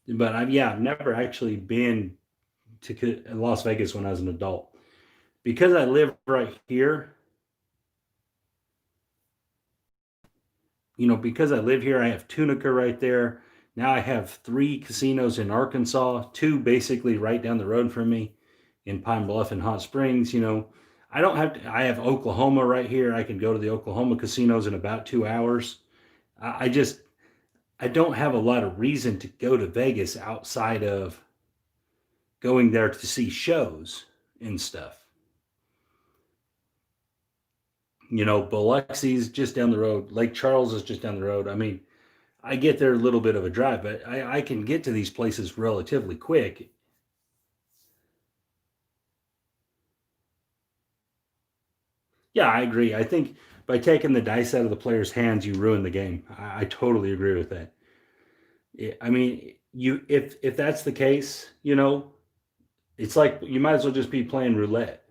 But I've never actually been to Las Vegas when I was an adult. Because I live right here, because I live here, I have Tunica right there. Now I have three casinos in Arkansas, two basically right down the road from me in Pine Bluff and Hot Springs. I have Oklahoma right here. I can go to the Oklahoma casinos in about 2 hours. I just, I don't have a lot of reason to go to Vegas outside of going there to see shows and stuff. Biloxi's just down the road. Lake Charles is just down the road. I mean, I get there a little bit of a drive, but I can get to these places relatively quick. Yeah, I agree. I think by taking the dice out of the player's hands, you ruin the game. I totally agree with that. I mean, if that's the case, it's like you might as well just be playing roulette.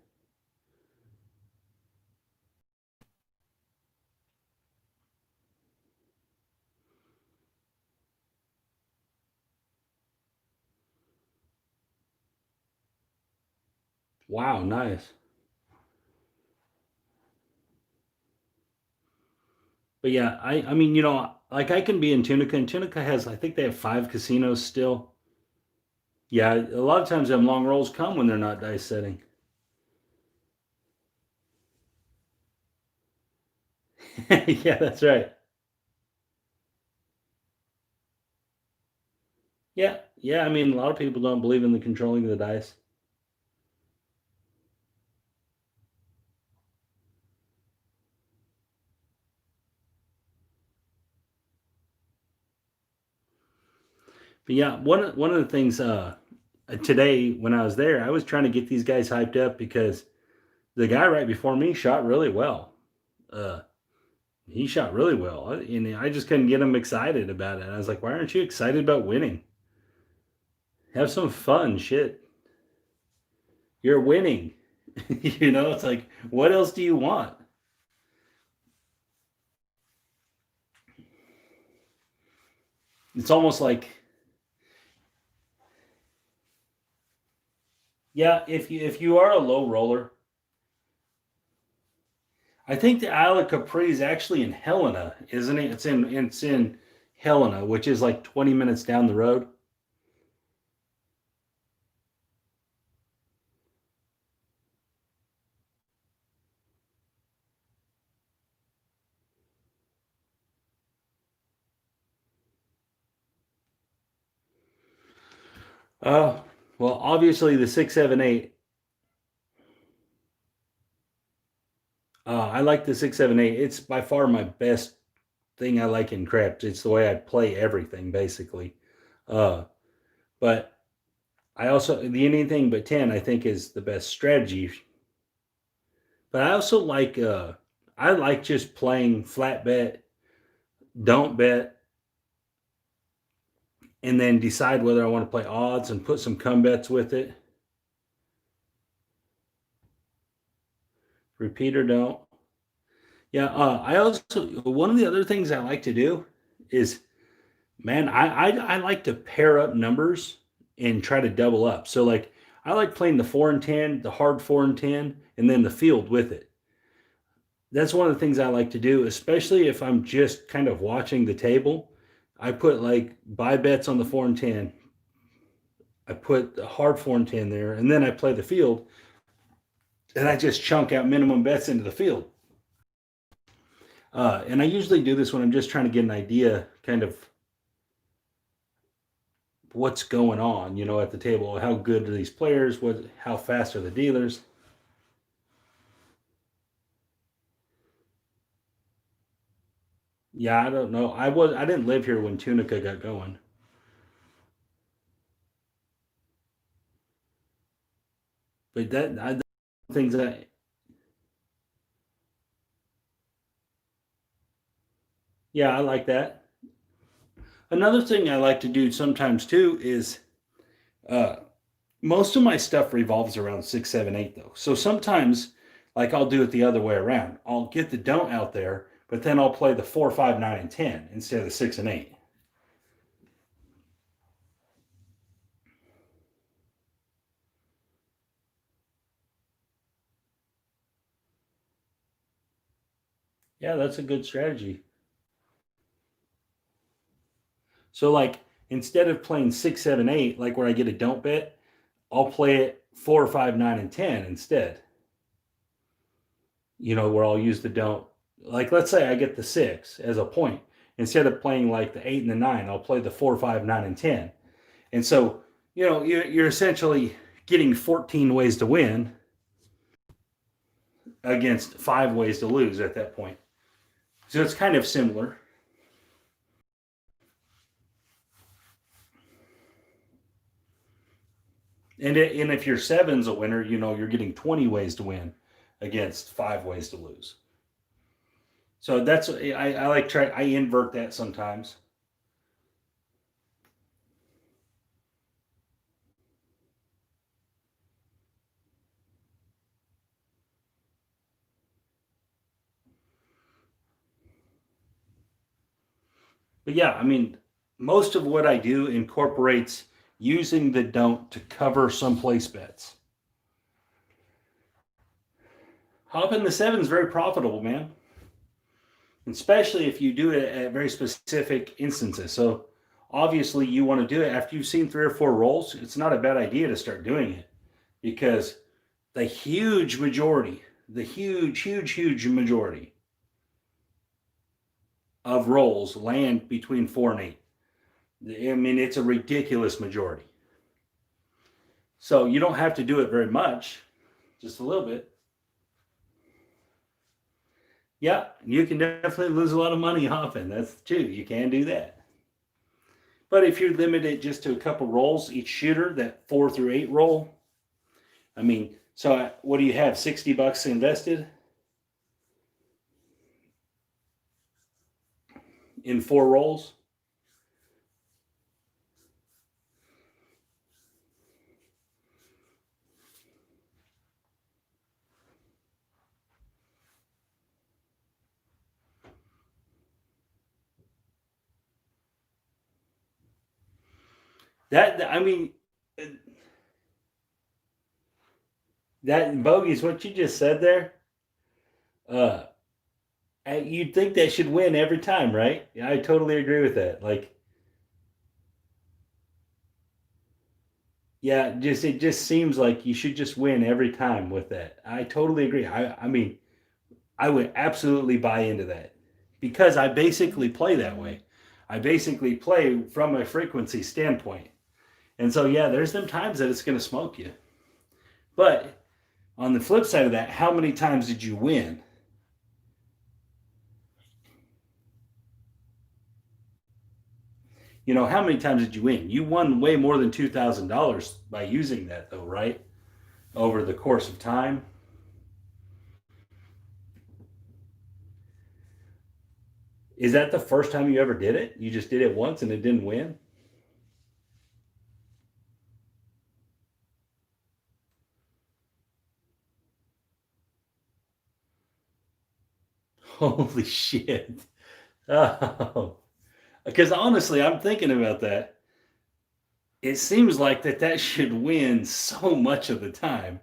Wow, nice. But yeah, I mean, like I can be in Tunica, and Tunica has, I think they have five casinos still. Yeah, a lot of times them long rolls come when they're not dice setting. Yeah, that's right. Yeah, yeah. I mean, a lot of people don't believe in the controlling of the dice. But yeah, one of the things today when I was there, I was trying to get these guys hyped up because the guy right before me shot really well. Uh, he shot really well, and I just couldn't get him excited about it. I was like, "Why aren't you excited about winning? Have some fun, shit. You're winning." It's like, what else do you want? It's almost like, yeah, if you are a low roller, I think the Isle of Capri is actually in Helena, isn't it? It's in Helena, which is like 20 minutes down the road. Uh, well, obviously the 678. I like the 678. It's by far my best thing I like in craps. It's the way I play everything basically. Uh, but I also the anything but 10 I think is the best strategy. But I like just playing flat bet, don't bet, and then decide whether I want to play odds and put some come bets with it. Repeat or don't. Yeah, I also one of the other things I like to do is, man, I like to pair up numbers and try to double up. So like I like playing the 4 and 10, the hard 4 and 10, and then the field with it. That's one of the things I like to do, especially if I'm just kind of watching the table. I put like buy bets on the 4 and 10. I put the hard 4 and 10 there, and then I play the field, and I just chunk out minimum bets into the field. And I usually do this when I'm just trying to get an idea, kind of what's going on, at the table. How good are these players? How fast are the dealers? Yeah, I don't know. I didn't live here when Tunica got going, but things that yeah, I like that. Another thing I like to do sometimes too is uh, most of my stuff revolves around 6, 7, 8 though. So sometimes, like I'll do it the other way around. I'll get the don't out there, but then I'll play the 4, 5, 9, and 10 instead of the 6 and 8. Yeah, that's a good strategy. So like instead of playing 6, 7, 8, like where I get a don't bet, I'll play it 4, 5, 9, and 10 instead. Where I'll use the don't. Like let's say I get the 6 as a point. Instead of playing like the 8 and the 9, I'll play the 4, 5, 9, and 10. And so, you're essentially getting 14 ways to win against 5 ways to lose at that point. So it's kind of similar. And if your seven's a winner, you're getting 20 ways to win against 5 ways to lose. So that's I like I invert that sometimes. But yeah, I mean, most of what I do incorporates using the don't to cover some place bets. Hopping the seven is very profitable, man. Especially if you do it at very specific instances. So obviously you want to do it after you've seen 3 or 4 rolls. It's not a bad idea to start doing it because the huge majority, the huge majority of rolls land between 4 and 8. I mean, it's a ridiculous majority. So you don't have to do it very much, just a little bit. Yeah, you can definitely lose a lot of money hopping. That's true. You can do that. But if you're limited just to a couple rolls each shooter, that 4 through 8 roll, I mean, so what do you have? $60 invested in 4 rolls? That I mean, that bogeys what you just said there. Uh, you'd think that should win every time, right? Yeah, I totally agree with that. Like, yeah, just it just seems like you should just win every time with that. I totally agree. I mean, I would absolutely buy into that because I basically play that way. I basically play from a frequency standpoint. And so yeah, there's them times that it's going to smoke you. But on the flip side of that, how many times did you win? How many times did you win? You won way more than $2,000 by using that, though, right? Over the course of time. Is that the first time you ever did it? You just did it once and it didn't win? Holy shit. Oh. Because honestly, I'm thinking about that. It seems like that should win so much of the time.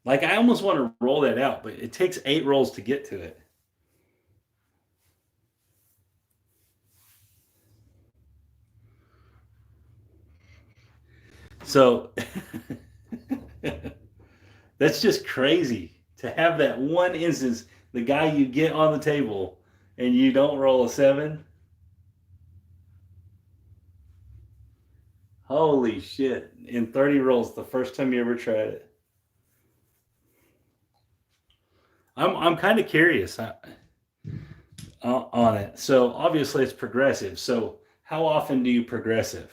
Like I almost want to roll that out, but it takes 8 rolls to get to it. So that's just crazy to have that one instance, the guy you get on the table and you don't roll a 7. Holy shit. In 30 rolls, the first time you ever tried it. I'm kind of curious. on it. So obviously it's progressive. So how often do you progressive?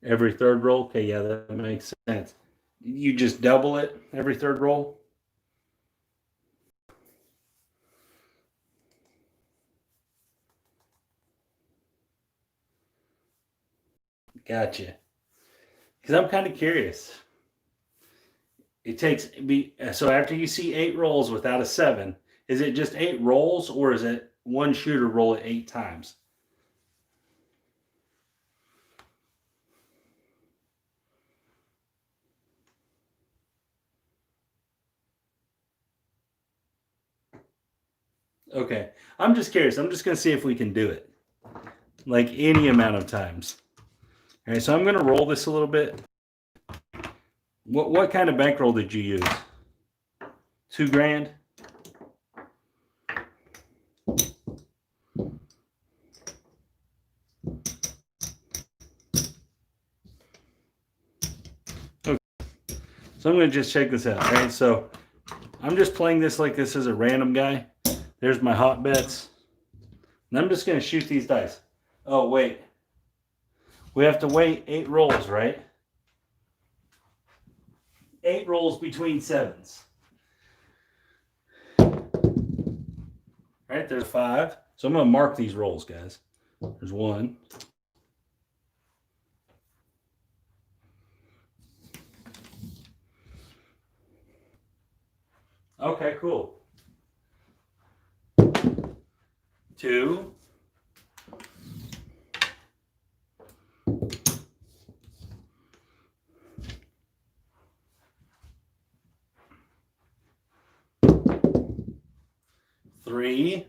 Every third roll? Okay, yeah, that makes sense. You just double it every third roll? Gotcha. Because I'm kind of curious. It takes so after you see 8 rolls without a 7, is it just 8 rolls or is it one shooter roll it 8 times? Okay. I'm just curious. I'm just going to see if we can do it. Like any amount of times. All right, so I'm going to roll this a little bit. What kind of bankroll did you use? $2,000? Okay. So I'm going to just check this out. All right, so I'm just playing this like this is a random guy. There's my hot bets. And I'm just going to shoot these dice. Oh, wait. We have to wait 8 rolls, right? 8 rolls between 7s. Right, there's 5. So I'm going to mark these rolls, guys. There's 1. Okay, cool. 2. 3.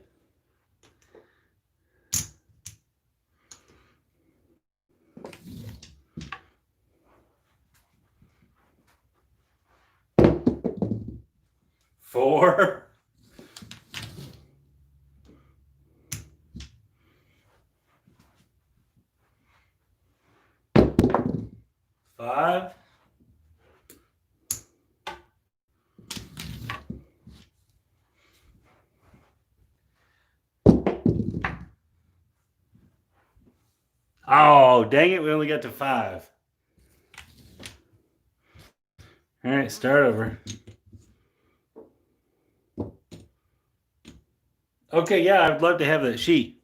4. 5. 'Oh, dang it, we only got to 5. All right, start over. Okay, yeah, I'd love to have that sheet.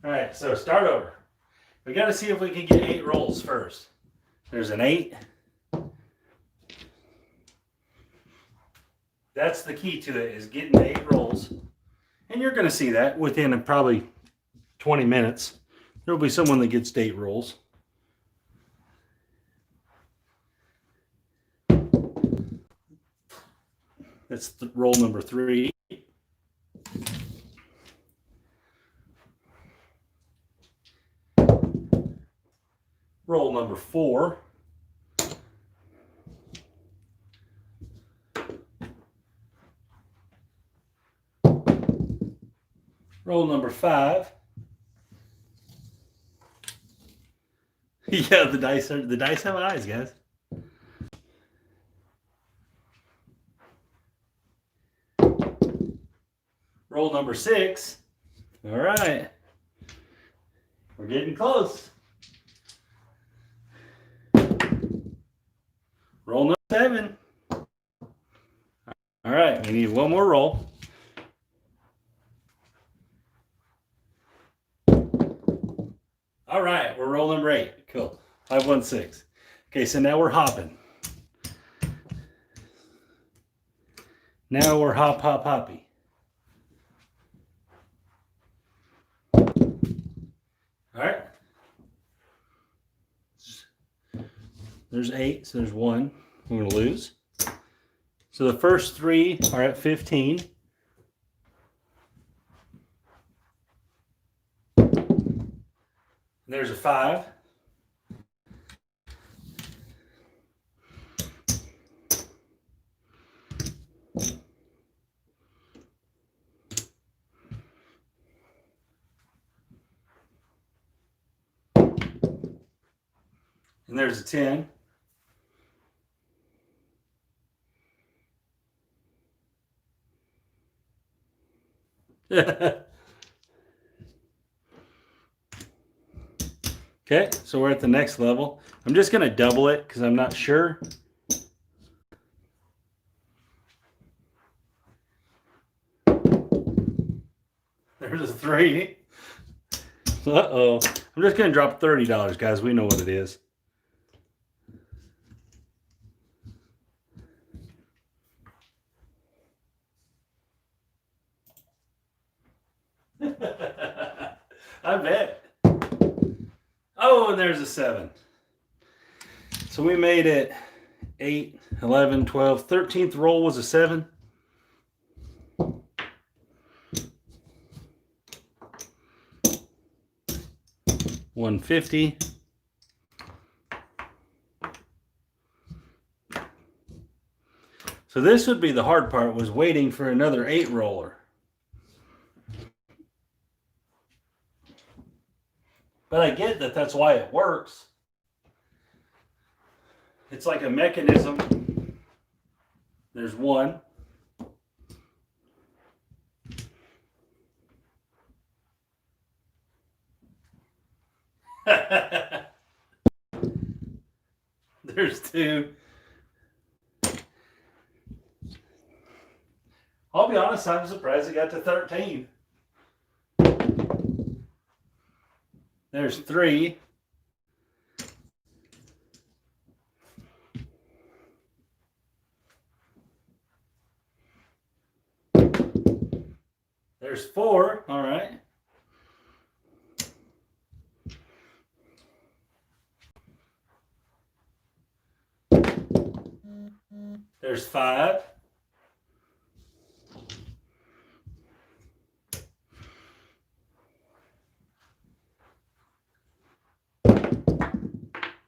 All right, so start over. We got to see if we can get 8 rolls first. There's an 8. That's the key to it, is getting 8 rolls. And you're going to see that within probably 20 minutes. There'll be someone that gets 8 rolls. That's roll number 3. Roll number 4. Roll number 5. Yeah, the dice have eyes, guys. Roll number 6. All right. We're getting close. Roll number 7. All right, we need one more roll. All right, we're roll number 8. Cool. 516. Okay, so now we're hopping. Now we're hop, hop, hoppy. All right. There's 8, so there's 1. We're going to lose. So the first 3 are at 15. There's a 5. And there's a 10. Okay, so we're at the next level. I'm just going to double it because I'm not sure. There's a 3. Uh-oh. I'm just going to drop $30, guys. We know what it is. I bet. Oh, and there's a 7. So we made it 8, 11, 12. 13th roll was a 7. $150. So this would be the hard part, was waiting for another 8 roller. But I get that that's why it works. It's like a mechanism. There's 1. There's 2. I'll be honest, I'm surprised it got to 13. There's 3. There's 4. All right. There's 5.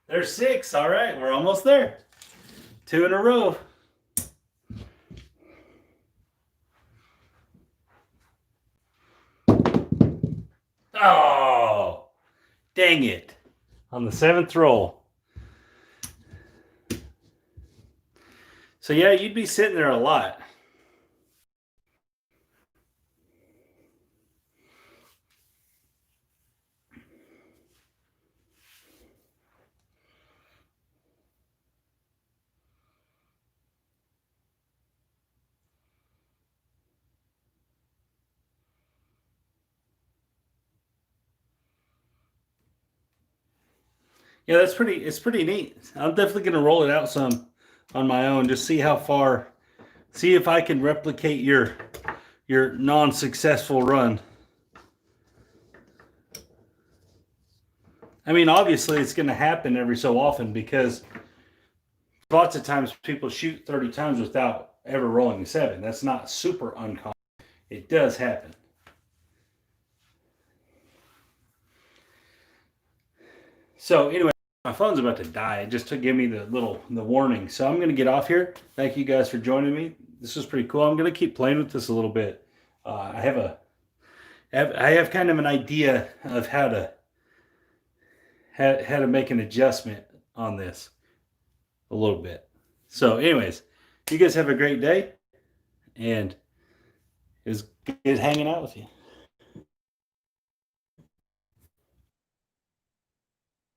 There's 6. All right, we're almost there. 2 in a row. Oh, dang it. On the 7th roll. So yeah, you'd be sitting there a lot. Yeah, it's pretty neat. I'm definitely going to roll it out some on my own, just see how far, see if I can replicate your non-successful run. I mean, obviously it's going to happen every so often because lots of times people shoot 30 times without ever rolling a 7. That's not super uncommon. It does happen. So anyway, my phone's about to die. It just to give me the warning. So I'm going to get off here. Thank you guys for joining me. This was pretty cool. I'm going to keep playing with this a little bit. I have kind of an idea of how to make an adjustment on this a little bit. So anyways, you guys have a great day, and it was good hanging out with you.